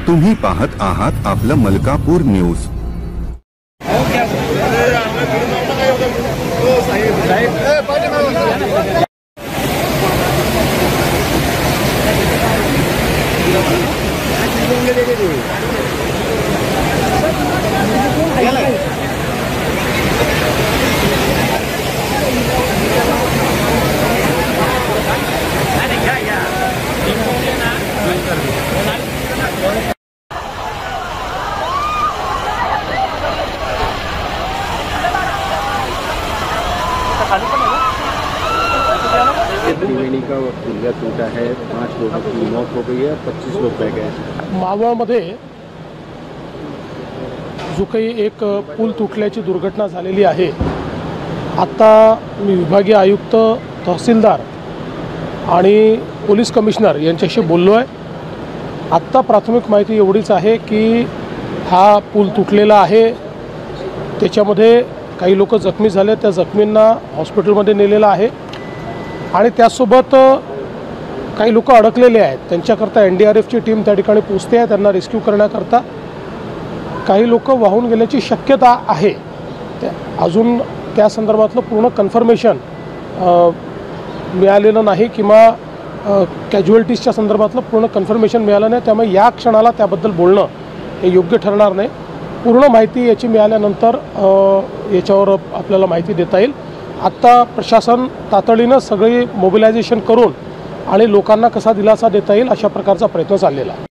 तुम्ही पाहत आहात आपलं मलकापूर न्यूज। त्रिवेणी का पुलिया टूटा है, 5 लोगों की मौत हो गई है, 25 लोग बह गए। मावळमध्ये जो काही एक पूल तुटल्याची दुर्घटना झालेली आहे। आता मी विभागीय आयुक्त, तहसीलदार आणि पोलीस कमिशनर यांच्याशी बोललो आहे। आत्ता प्राथमिक माहिती एवढीच आहे की हा पूल तुटलेला आहे, त्याच्यामध्ये काही लोक जखमी झाले, त्या जखमींना हॉस्पिटलमध्ये नेलेलं आहे आणि त्यासोबत काही लोक अडकलेले आहेत। त्यांच्याकरता एनडीआरएफची टीम त्या ठिकाणी पोहोचते आहे, त्यांना रेस्क्यू करण्याकरता। काही लोक वाहून गेल्याची शक्यता आहे, अजून त्या संदर्भातलं पूर्ण कन्फर्मेशन मिळालेलं नाही किंवा कॅज्युअल्टीजच्या संदर्भातलं पूर्ण कन्फर्मेशन मिळालं नाही, त्यामुळे या क्षणाला त्याबद्दल बोलणं हे योग्य ठरणार नाही। पूर्ण माहिती याची मिळाल्यानंतर याच्यावर आपल्याला माहिती देता येईल। आत्ता प्रशासन तातडीनं सगळी मोबिलायझेशन करून आणि लोकांना कसा दिलासा देता येईल अशा प्रकारचा प्रयत्न चाललेला आहे।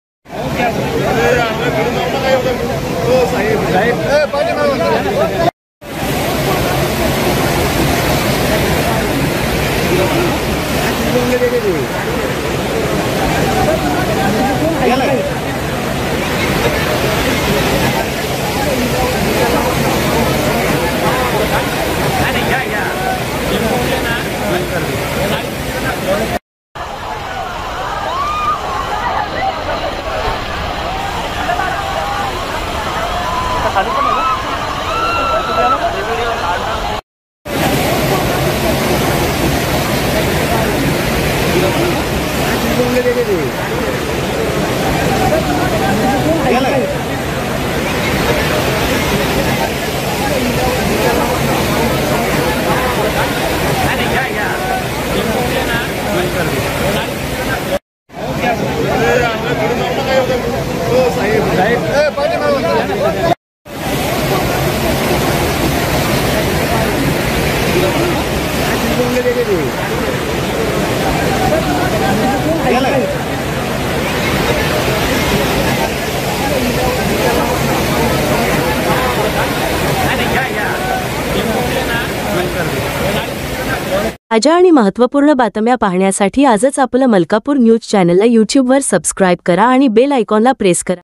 ताज्या आणि महत्त्वपूर्ण बातम्या पाहण्यासाठी आजच आपलं मलकापूर न्यूज चॅनलला यूट्यूबवर सबस्क्राइब करा आणि बेल आयकॉनला प्रेस करा।